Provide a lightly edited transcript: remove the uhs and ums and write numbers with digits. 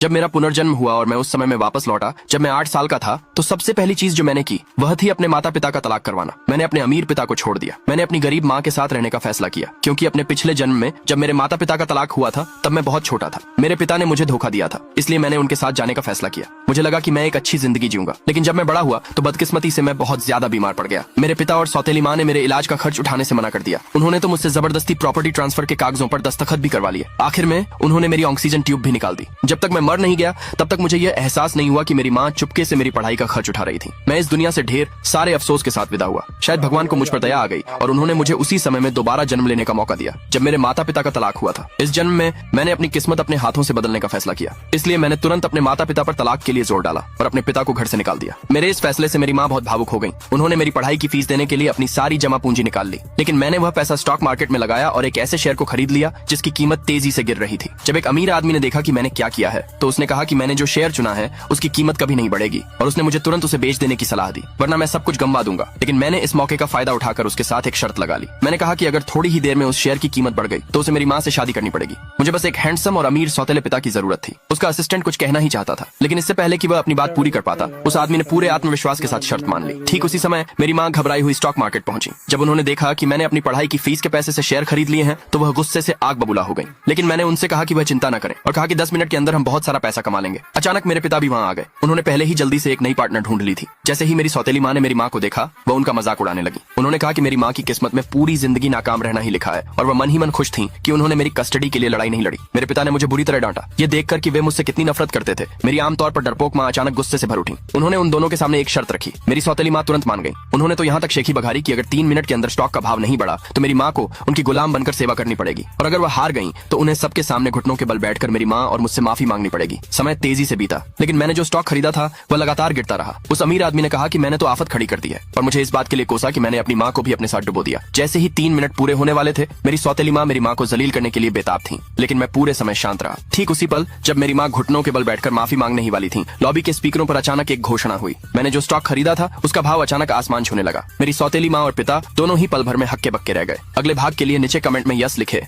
जब मेरा पुनर्जन्म हुआ और मैं उस समय में वापस लौटा जब मैं 8 साल का था, तो सबसे पहली चीज जो मैंने की वह थी अपने माता पिता का तलाक करवाना। मैंने अपने अमीर पिता को छोड़ दिया। मैंने अपनी गरीब माँ के साथ रहने का फैसला किया, क्योंकि अपने पिछले जन्म में जब मेरे माता पिता का तलाक हुआ था तब मैं बहुत छोटा था। मेरे पिता ने मुझे धोखा दिया था, इसलिए मैंने उनके साथ जाने का फैसला किया। मुझे लगा कि मैं एक अच्छी जिंदगी जीऊंगा, लेकिन जब मैं बड़ा हुआ तो बदकिस्मती से मैं बहुत ज्यादा बीमार पड़ गया। मेरे पिता और सौतेली माँ ने मेरे इलाज का खर्च उठाने से मना कर दिया। उन्होंने तो मुझसे जबरदस्ती प्रॉपर्टी ट्रांसफर के कागजों पर दस्तखत भी करवा लिए। आखिर में उन्होंने मेरी ऑक्सीजन ट्यूब भी निकाल दी। जब तक मैं मर नहीं गया तब तक मुझे यह एहसास नहीं हुआ कि मेरी माँ चुपके से मेरी पढ़ाई का खर्च उठा रही थी। मैं इस दुनिया से ढेर सारे अफसोस के साथ विदा हुआ। शायद भगवान को मुझ पर दया आ गई और उन्होंने मुझे उसी समय में दोबारा जन्म लेने का मौका दिया जब मेरे माता पिता का तलाक हुआ था। इस जन्म में मैंने अपनी किस्मत अपने हाथों से बदलने का फैसला किया, इसलिए मैंने तुरंत अपने माता पिता पर तलाक के लिए जोर डाला और अपने पिता को घर से निकाल दिया। मेरे इस फैसले से मेरी माँ बहुत भावुक हो गई। उन्होंने मेरी पढ़ाई की फीस देने के लिए अपनी सारी जमा पूंजी निकाल ली, लेकिन मैंने वह पैसा स्टॉक मार्केट में लगाया और एक ऐसे शेयर को खरीद लिया जिसकी कीमत तेजी से गिर रही थी। जब एक अमीर आदमी ने देखा कि मैंने क्या किया है तो उसने कहा कि मैंने जो शेयर चुना है उसकी कीमत कभी नहीं बढ़ेगी और उसने मुझे तुरंत उसे बेच देने की सलाह दी, वरना मैं सब कुछ गंवा दूंगा। लेकिन मैंने इस मौके का फायदा उठाकर उसके साथ एक शर्त लगा ली। मैंने कहा कि अगर थोड़ी ही देर में उस शेयर की कीमत बढ़ गई तो उसे मेरी माँ से शादी करनी पड़ेगी। मुझे बस एक हैंडसम और अमीर सौतेले पिता की जरूरत थी। उसका असिस्टेंट कुछ कहना ही चाहता था, लेकिन इससे पहले कि वह अपनी बात पूरी कर पाता उस आदमी ने पूरे आत्मविश्वास के साथ शर्त मान ली। ठीक उसी समय मेरी माँ घबराई हुई स्टॉक मार्केट पहुंची। जब उन्होंने देखा कि मैंने अपनी पढ़ाई की फीस के पैसे से शेयर खरीद लिए हैं तो वह गुस्से से आग बबूला हो गई। लेकिन मैंने उनसे कहा कि वह चिंता न करें और कहा कि 10 मिनट के अंदर हम बहुत सारा पैसा कमा लेंगे। अचानक मेरे पिता भी वहाँ आ गए। उन्होंने पहले ही जल्दी से एक नई पार्टनर ढूंढ ली थी। जैसे ही मेरी सौतेली माँ ने मेरी माँ को देखा वह उनका मजाक उड़ाने लगी। उन्होंने कहा कि मेरी माँ की किस्मत में पूरी जिंदगी नाकाम रहना ही लिखा है और वह मन ही मन खुश थी कि उन्होंने मेरी कस्टडी के लिए लड़ाई नहीं लड़ी। मेरे पिता ने मुझे बुरी तरह डांटा, ये देखकर कि वे मुझसे कितनी नफरत करते थे। मेरी आमतौर पर डरपोक माँ अचानक गुस्से से भर उठी। उन्होंने उन दोनों के सामने एक शर्त रखी। मेरी सौतेली माँ तुरंत मान गई। उन्होंने तो यहाँ तक शेखी बघारी कि अगर 3 मिनट के अंदर स्टॉक का भाव नहीं बढ़ा तो मेरी माँ को उनकी गुलाम बनकर सेवा करनी पड़ेगी और अगर वह हार गई तो उन्हें सबके सामने घुटनों के बल बैठकर मेरी माँ और मुझसे माफी मांगनी पड़ेगी। समय तेजी से बीता, लेकिन मैंने जो स्टॉक खरीदा था वह लगातार गिरता रहा। उस अमीर आदमी ने कहा कि मैंने तो आफत खड़ी कर दी है और मुझे इस बात के लिए कोसा कि मैंने अपनी माँ को भी अपने साथ डुबो दिया। जैसे ही 3 मिनट पूरे होने वाले थे मेरी सौतेली माँ मेरी माँ को जलील करने के लिए बेताब थी, लेकिन मैं पूरे समय शांत रहा। ठीक उसी पल जब मेरी माँ घुटनों के बल बैठकर माफी मांगने ही वाली थी, लॉबी के स्पीकरों पर अचानक एक घोषणा हुई। मैंने जो स्टॉक खरीदा था उसका भाव अचानक आसमान छूने लगा। मेरी सौतेली माँ और पिता दोनों ही पल भर में हक्के बक्के रह गए। अगले भाग के लिए नीचे कमेंट में यस लिखे।